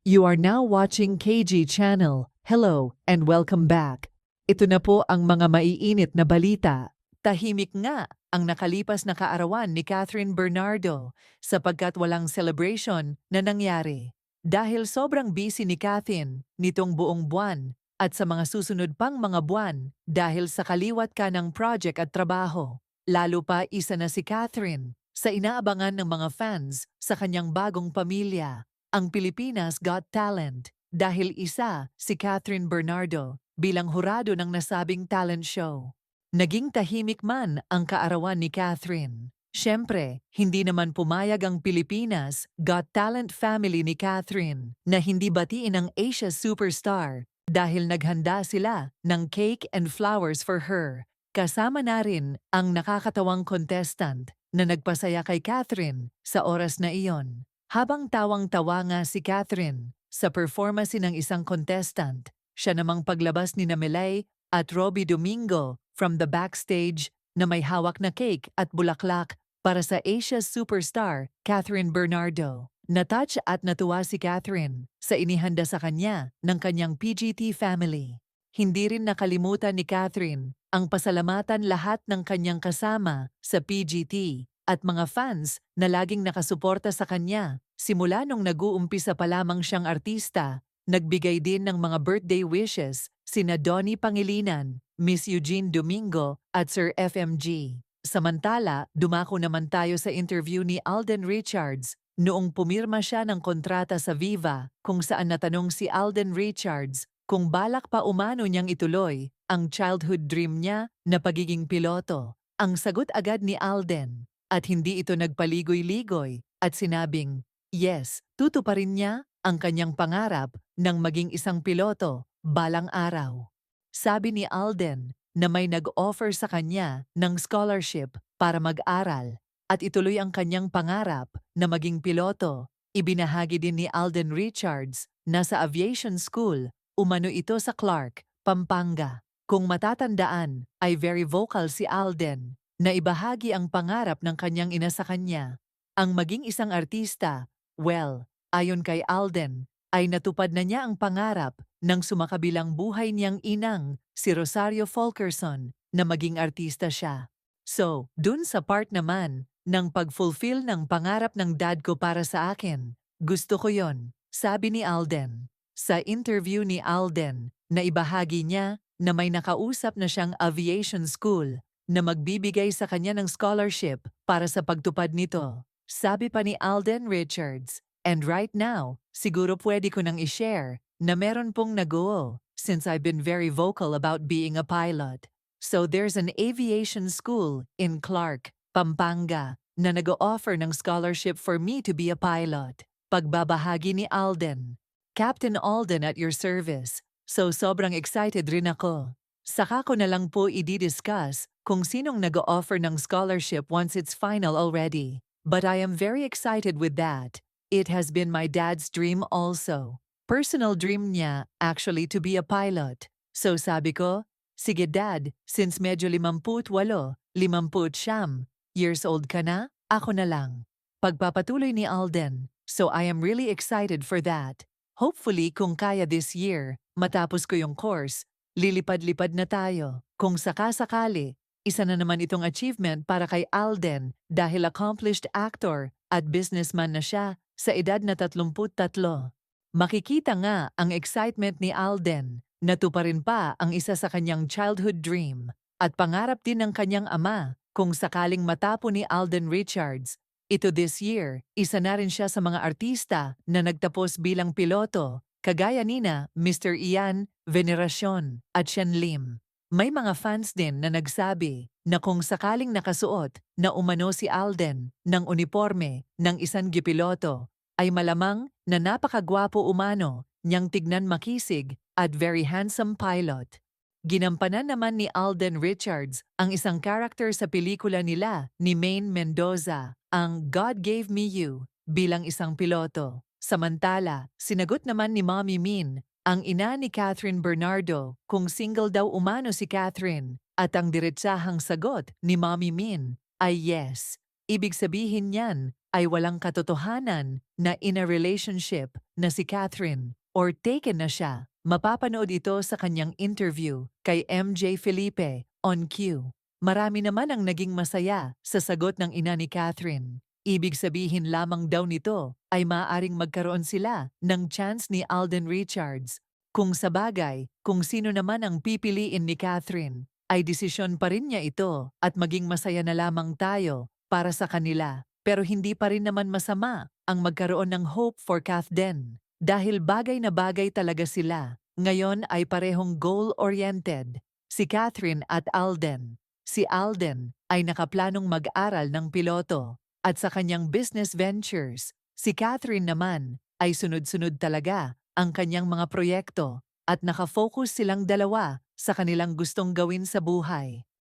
You are now watching KG Channel. Hello and welcome back. Ito na po ang mga maiinit na balita. Tahimik nga ang nakalipas na kaarawan ni Catherine Bernardo sapagkat walang celebration na nangyari. Dahil sobrang busy ni Catherine nitong buong buwan at sa mga susunod pang mga buwan dahil sa kaliwat ka ng project at trabaho. Lalo pa isa na si Catherine sa inaabangan ng mga fans sa kanyang bagong pamilya, ang Pilipinas Got Talent, dahil isa si Catherine Bernardo bilang hurado ng nasabing talent show. Naging tahimik man ang kaarawan ni Catherine. Siyempre, hindi naman pumayag ang Pilipinas Got Talent family ni Catherine na hindi batiin ang Asia superstar dahil naghanda sila ng cake and flowers for her. Kasama na rin ang nakakatawang contestant na nagpasaya kay Catherine sa oras na iyon. Habang tawang-tawa nga si Catherine sa performance ng isang contestant, siya namang paglabas ni Melay at Robbie Domingo from the backstage na may hawak na cake at bulaklak para sa Asia's superstar, Catherine Bernardo. Natouch at natuwa si Catherine sa inihanda sa kanya ng kanyang PGT family. Hindi rin nakalimutan ni Catherine ang pasalamatan lahat ng kanyang kasama sa PGT at mga fans na laging nakasuporta sa kanya. Simula nung nag-uumpisa pa lamang siyang artista, nagbigay din ng mga birthday wishes sina Donnie Pangilinan, Miss Eugene Domingo at Sir FMG. Samantala, dumako naman tayo sa interview ni Alden Richards noong pumirma siya ng kontrata sa Viva, kung saan natanong si Alden Richards kung balak pa umano niyang ituloy ang childhood dream niya na pagiging piloto. Ang sagot agad ni Alden, at hindi ito nagpaligoy-ligoy, at sinabing, yes, tutuparin niya ang kanyang pangarap ng maging isang piloto balang araw. Sabi ni Alden na may nag-offer sa kanya ng scholarship para mag-aral at ituloy ang kanyang pangarap na maging piloto. Ibinahagi din ni Alden Richards na sa aviation school, umano ito sa Clark, Pampanga. Kung matatandaan, ay very vocal si Alden na ibahagi ang pangarap ng kanyang ina sa kanya. Ang maging isang artista, well, ayon kay Alden, ay natupad na niya ang pangarap ng sumakabilang buhay niyang inang, si Rosario Fulkerson, na maging artista siya. So, dun sa part naman ng pag-fulfill ng pangarap ng dad ko para sa akin, gusto ko yon, sabi ni Alden. Sa interview ni Alden, na ibahagi niya na may nakausap na siyang aviation school na magbibigay sa kanya ng scholarship para sa pagtupad nito. Sabi pa ni Alden Richards, and right now, siguro pwede ko nang i-share na meron pong nag-oo since I've been very vocal about being a pilot. So there's an aviation school in Clark, Pampanga na nag-o-offer ng scholarship for me to be a pilot. Pagbabahagi ni Alden, Captain Alden at your service. So sobrang excited rin ako. Saka ko na lang po i-discuss kung sinong nag-o-offer ng scholarship once it's final already. But I am very excited with that. It has been my dad's dream also. Personal dream niya actually to be a pilot. So sabi ko, sige dad, since medyo 58, 59 years old ka na, ako na lang. Pagpapatuloy ni Alden, so I am really excited for that. Hopefully kung kaya this year, matapos ko yung course, lilipad-lipad na tayo. Kung sakasakali, isa na naman itong achievement para kay Alden dahil accomplished actor at businessman na siya sa edad na 33. Makikita nga ang excitement ni Alden, natuparin pa ang isa sa kanyang childhood dream at pangarap din ng kanyang ama kung sakaling matapo ni Alden Richards. Ito this year, isa na rin siya sa mga artista na nagtapos bilang piloto, kagaya nina Mr. Ian Veneracion at Shen Lim. May mga fans din na nagsabi na kung sakaling nakasuot na umano si Alden ng uniforme ng isang gipiloto, ay malamang na napakagwapo umano niyang tignan makisig at very handsome pilot. Ginampanan naman ni Alden Richards ang isang karakter sa pelikula nila ni Maine Mendoza, ang God Gave Me You, bilang isang piloto. Samantala, sinagot naman ni Mommy Min, ang ina ni Catherine Bernardo, kung single daw umano si Catherine, at ang diretsahang sagot ni Mommy Min ay yes. Ibig sabihin niyan ay walang katotohanan na in a relationship na si Catherine or taken na siya. Mapapanood ito sa kanyang interview kay MJ Felipe on Q. Marami naman ang naging masaya sa sagot ng ina ni Catherine. Ibig sabihin lamang daw nito ay maaaring magkaroon sila ng chance ni Alden Richards. Kung sabagay, kung sino naman ang pipiliin ni Catherine, ay desisyon pa rin niya ito at maging masaya na lamang tayo para sa kanila. Pero hindi pa rin naman masama ang magkaroon ng hope for Kathden. Dahil bagay na bagay talaga sila. Ngayon ay parehong goal-oriented. Si Catherine at Alden. Si Alden ay nakaplanong mag-aral ng piloto at sa kanyang business ventures. Si Catherine naman ay sunod-sunod talaga ang kanyang mga proyekto at nakafocus silang dalawa sa kanilang gustong gawin sa buhay.